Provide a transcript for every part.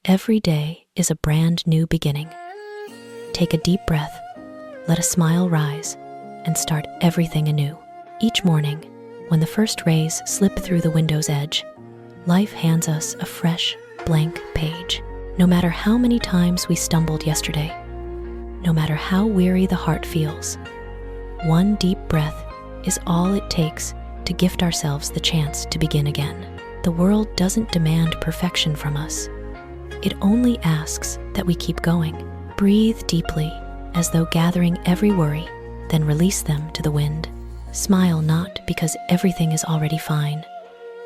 Every day is a brand new beginning. Take a deep breath, let a smile rise, and start everything anew. Each morning, when the first rays slip through the window's edge, life hands us a fresh, blank page. No matter how many times we stumbled yesterday, no matter how weary the heart feels, one deep breath is all it takes to gift ourselves the chance to begin again. The world doesn't demand perfection from us. It only asks that we keep going. Breathe deeply, as though gathering every worry, then release them to the wind. Smile not because everything is already fine,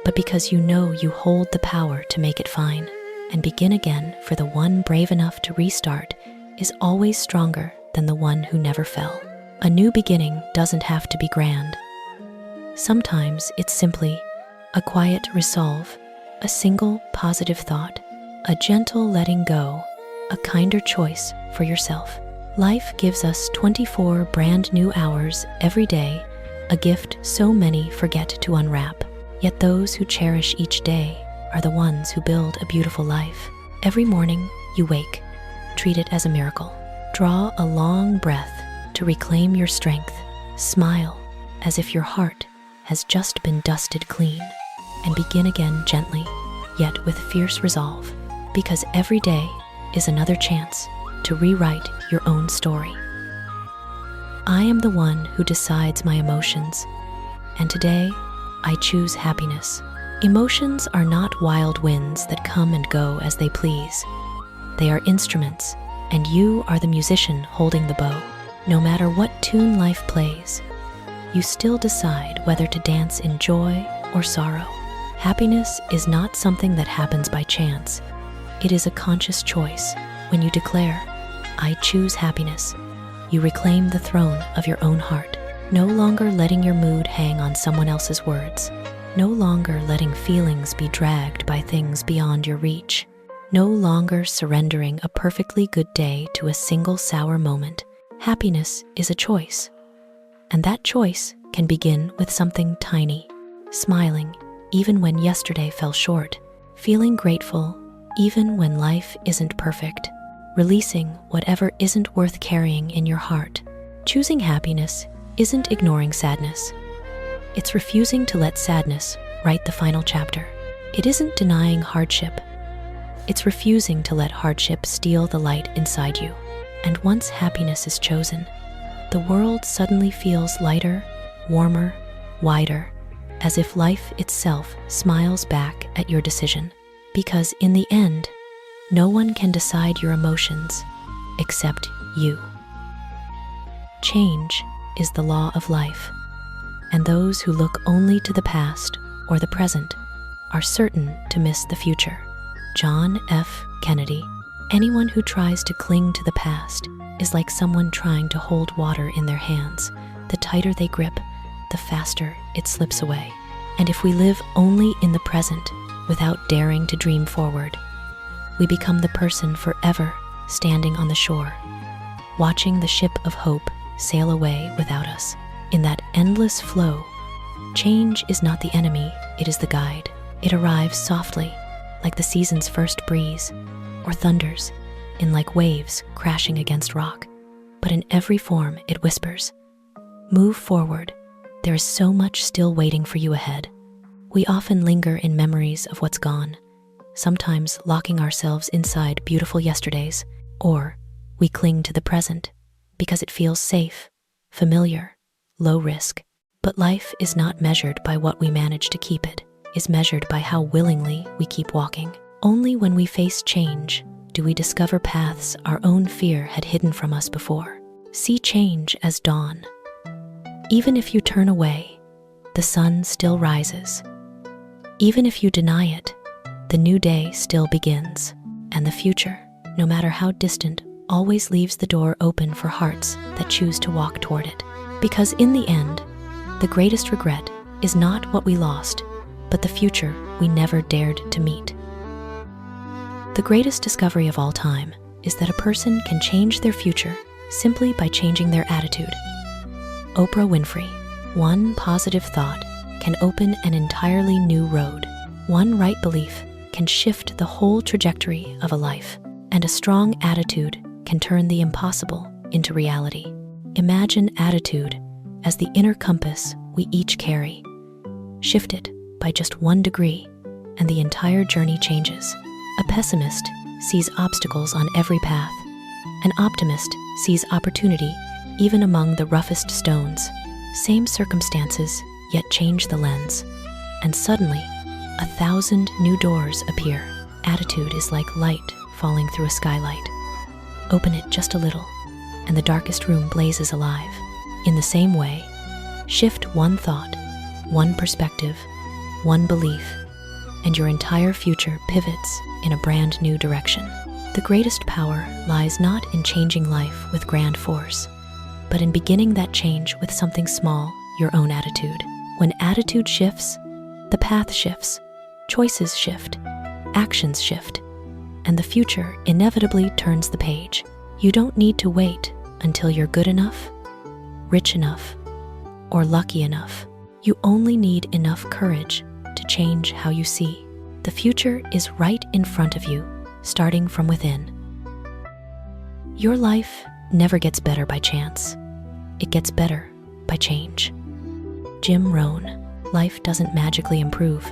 but because you know you hold the power to make it fine. And begin again, for the one brave enough to restart is always stronger than the one who never fell. A new beginning doesn't have to be grand. Sometimes it's simply a quiet resolve, a single positive thought, a gentle letting go, a kinder choice for yourself. Life gives us 24 brand new hours every day, a gift so many forget to unwrap. Yet those who cherish each day are the ones who build a beautiful life. Every morning you wake, treat it as a miracle. Draw a long breath to reclaim your strength. Smile as if your heart has just been dusted clean, and begin again gently, yet with fierce resolve, because every day is another chance to rewrite your own story. I am the one who decides my emotions, and today I choose happiness. Emotions are not wild winds that come and go as they please. They are instruments, and you are the musician holding the bow. No matter what tune life plays, you still decide whether to dance in joy or sorrow. Happiness is not something that happens by chance. It is a conscious choice. When you declare, "I choose happiness," you reclaim the throne of your own heart, no longer letting your mood hang on someone else's words, no longer letting feelings be dragged by things beyond your reach, no longer surrendering a perfectly good day to a single sour moment. Happiness is a choice, and that choice can begin with something tiny, smiling even when yesterday fell short, feeling grateful even when life isn't perfect, releasing whatever isn't worth carrying in your heart. Choosing happiness isn't ignoring sadness. It's refusing to let sadness write the final chapter. It isn't denying hardship. It's refusing to let hardship steal the light inside you. And once happiness is chosen, the world suddenly feels lighter, warmer, wider, as if life itself smiles back at your decision. Because in the end, no one can decide your emotions except you. Change is the law of life, and those who look only to the past or the present are certain to miss the future. John F. Kennedy. Anyone who tries to cling to the past is like someone trying to hold water in their hands. The tighter they grip, the faster it slips away. And if we live only in the present without daring to dream forward, we become the person forever standing on the shore, watching the ship of hope sail away without us. In that endless flow, change is not the enemy, it is the guide. It arrives softly, like the season's first breeze, or thunders in like waves crashing against rock. But in every form it whispers, "Move forward, there is so much still waiting for you ahead." We often linger in memories of what's gone, sometimes locking ourselves inside beautiful yesterdays, or we cling to the present because it feels safe, familiar, low risk. But life is not measured by what we manage to keep, it is measured by how willingly we keep walking. Only when we face change do we discover paths our own fear had hidden from us before. See change as dawn. Even if you turn away, the sun still rises. Even if you deny it, the new day still begins. And the future, no matter how distant, always leaves the door open for hearts that choose to walk toward it. Because in the end, the greatest regret is not what we lost, but the future we never dared to meet. The greatest discovery of all time is that a person can change their future simply by changing their attitude. Oprah Winfrey. One positive thought can open an entirely new road. One right belief can shift the whole trajectory of a life, and a strong attitude can turn the impossible into reality. Imagine attitude as the inner compass we each carry. Shift it by just 1 degree, and the entire journey changes. A pessimist sees obstacles on every path. An optimist sees opportunity even among the roughest stones. Same circumstances, yet change the lens. And suddenly, 1,000 new doors appear. Attitude is like light falling through a skylight. Open it just a little, and the darkest room blazes alive. In the same way, shift 1 thought, 1 perspective, 1 belief, and your entire future pivots in a brand new direction. The greatest power lies not in changing life with grand force, but in beginning that change with something small, your own attitude. When attitude shifts, the path shifts, choices shift, actions shift, and the future inevitably turns the page. You don't need to wait until you're good enough, rich enough, or lucky enough. You only need enough courage to change how you see. The future is right in front of you, starting from within. Your life never gets better by chance. It gets better by change. Rohn. Life doesn't magically improve.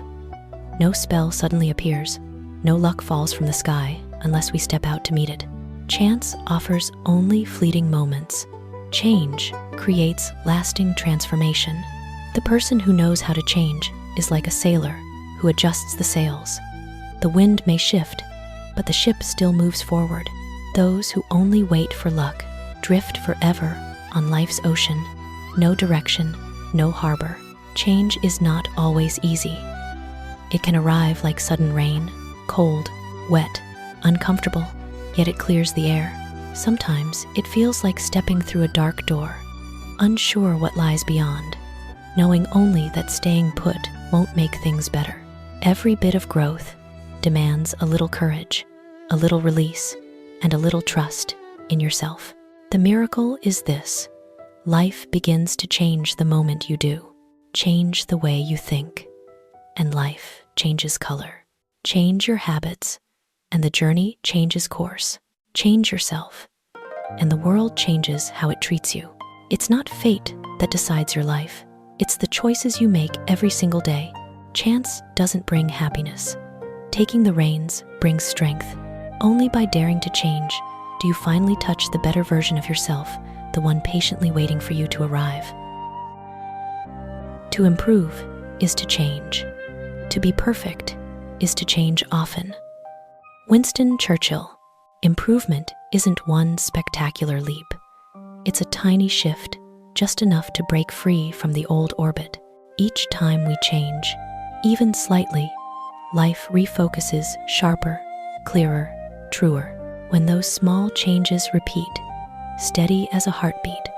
No spell suddenly appears. No luck falls from the sky unless we step out to meet it. Chance offers only fleeting moments. Change creates lasting transformation. The person who knows how to change is like a sailor who adjusts the sails. The wind may shift, but the ship still moves forward. Those who only wait for luck drift forever on life's ocean. No direction, no harbor. Change is not always easy. It can arrive like sudden rain, cold, wet, uncomfortable, yet it clears the air. Sometimes it feels like stepping through a dark door, unsure what lies beyond, knowing only that staying put won't make things better. Every bit of growth demands a little courage, a little release, and a little trust in yourself. The miracle is this: life begins to change the moment you do. Change the way you think, and life changes color. Change your habits, and the journey changes course. Change yourself, and the world changes how it treats you. It's not fate that decides your life. It's the choices you make every single day. Chance doesn't bring happiness. Taking the reins brings strength. Only by daring to change do you finally touch the better version of yourself, the one patiently waiting for you to arrive. To improve is to change. To be perfect is to change often. Winston Churchill. Improvement isn't one spectacular leap. It's a tiny shift, just enough to break free from the old orbit. Each time we change, even slightly, life refocuses sharper, clearer, truer. When those small changes repeat, steady as a heartbeat,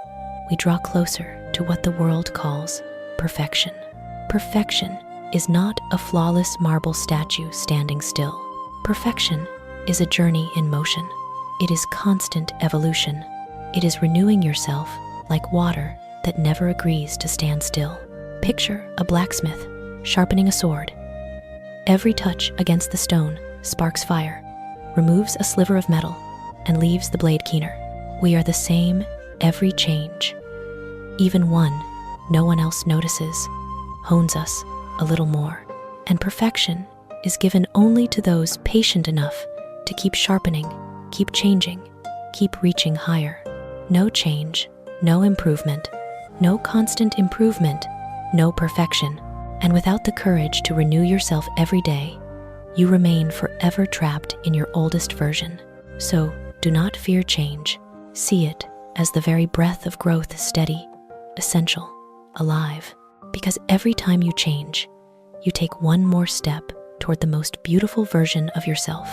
we draw closer to what the world calls perfection. Perfection is not a flawless marble statue standing still. Perfection is a journey in motion. It is constant evolution. It is renewing yourself like water that never agrees to stand still. Picture a blacksmith sharpening a sword. Every touch against the stone sparks fire, removes a sliver of metal, and leaves the blade keener. We are the same every change. Even one no one else notices hones us a little more. And perfection is given only to those patient enough to keep sharpening, keep changing, keep reaching higher. No change, no improvement, no constant improvement, no perfection. And without the courage to renew yourself every day, you remain forever trapped in your oldest version. So do not fear change. See it as the very breath of growth, steady, essential, alive. Because every time you change, you take one more step toward the most beautiful version of yourself.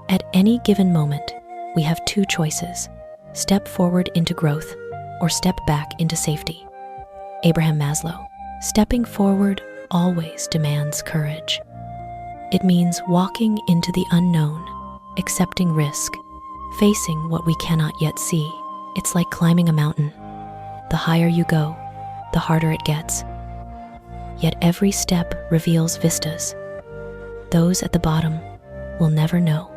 At any given moment, we have two choices: step forward into growth or step back into safety. Abraham Maslow. Stepping forward always demands courage. It means walking into the unknown, accepting risk, facing what we cannot yet see. It's like climbing a mountain. The higher you go, the harder it gets. Yet every step reveals vistas, Those at the bottom will never know.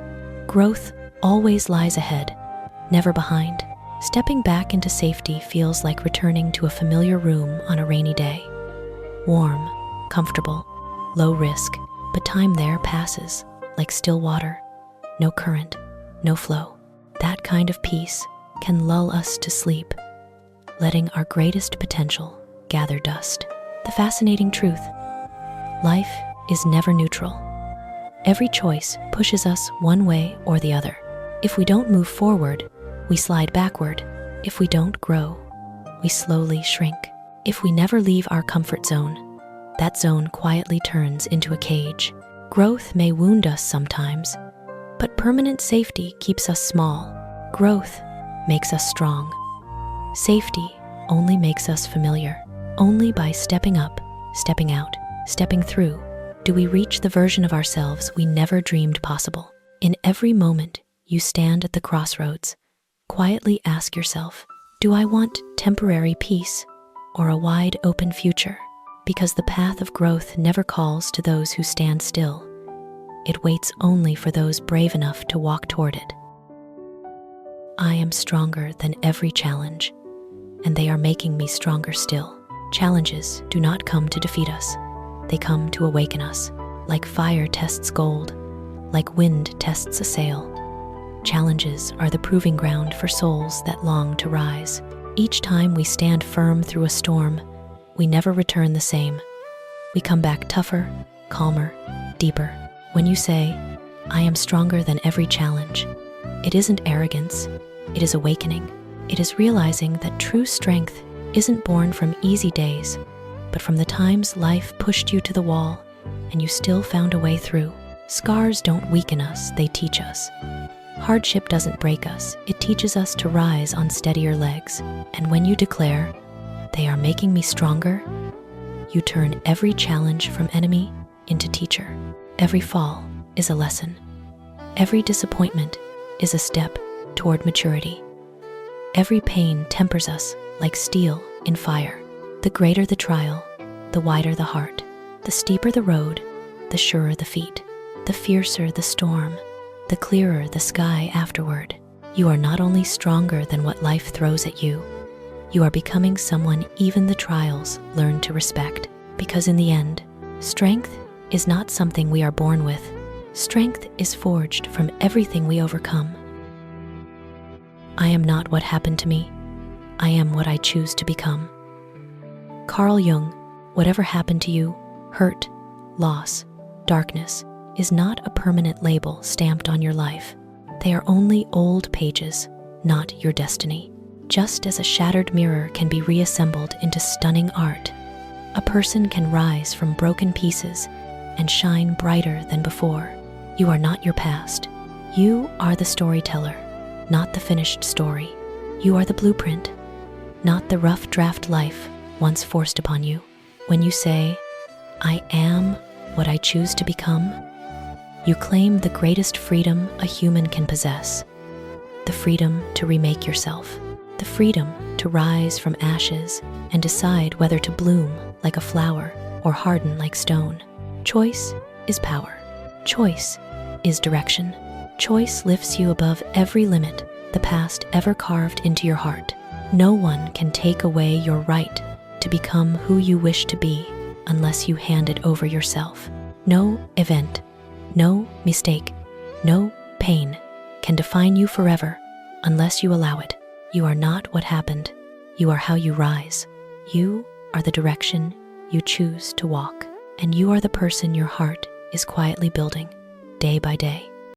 Growth always lies ahead, never behind. Stepping back into safety feels like returning to a familiar room on a rainy day. Warm, comfortable, low risk, but time there passes like still water. No current, no flow. That kind of peace can lull us to sleep, letting our greatest potential gather dust. The fascinating truth: life is never neutral. Every choice pushes us one way or the other. If we don't move forward, we slide backward. If we don't grow, we slowly shrink. If we never leave our comfort zone, that zone quietly turns into a cage. Growth may wound us sometimes, but permanent safety keeps us small. Growth makes us strong. Safety only makes us familiar. Only by stepping up, stepping out, stepping through, do we reach the version of ourselves we never dreamed possible. In every moment you stand at the crossroads, quietly ask yourself, do I want temporary peace or a wide open future? Because the path of growth never calls to those who stand still. It waits only for those brave enough to walk toward it. I am stronger than every challenge, and they are making me stronger still. Challenges do not come to defeat us. They come to awaken us. Like fire tests gold, like wind tests a sail. Challenges are the proving ground for souls that long to rise. Each time we stand firm through a storm, we never return the same. We come back tougher, calmer, deeper. When you say, I am stronger than every challenge, it isn't arrogance, it is awakening. It is realizing that true strength isn't born from easy days, but from the times life pushed you to the wall and you still found a way through. Scars don't weaken us, they teach us. Hardship doesn't break us, it teaches us to rise on steadier legs. And when you declare, they are making me stronger, you turn every challenge from enemy into teacher. Every fall is a lesson. Every disappointment is a step toward maturity. Every pain tempers us like steel in fire. The greater the trial, the wider the heart. The steeper the road, the surer the feet. The fiercer the storm, the clearer the sky afterward. You are not only stronger than what life throws at you, you are becoming someone even the trials learn to respect. Because in the end, strength is not something we are born with. Strength is forged from everything we overcome. I am not what happened to me. I am what I choose to become. Carl Jung, whatever happened to you, hurt, loss, darkness, is not a permanent label stamped on your life. They are only old pages, not your destiny. Just as a shattered mirror can be reassembled into stunning art, a person can rise from broken pieces and shine brighter than before. You are not your past. You are the storyteller, not the finished story. You are the blueprint, not the rough draft life once forced upon you. When you say, I am what I choose to become, you claim the greatest freedom a human can possess. The freedom to remake yourself. The freedom to rise from ashes and decide whether to bloom like a flower or harden like stone. Choice is power. Choice is direction. Choice lifts you above every limit the past ever carved into your heart. No one can take away your right to become who you wish to be unless you hand it over yourself. No event, no mistake, no pain can define you forever unless you allow it. You are not what happened. You are how you rise. You are the direction you choose to walk. And you are the person your heart is quietly building day by day.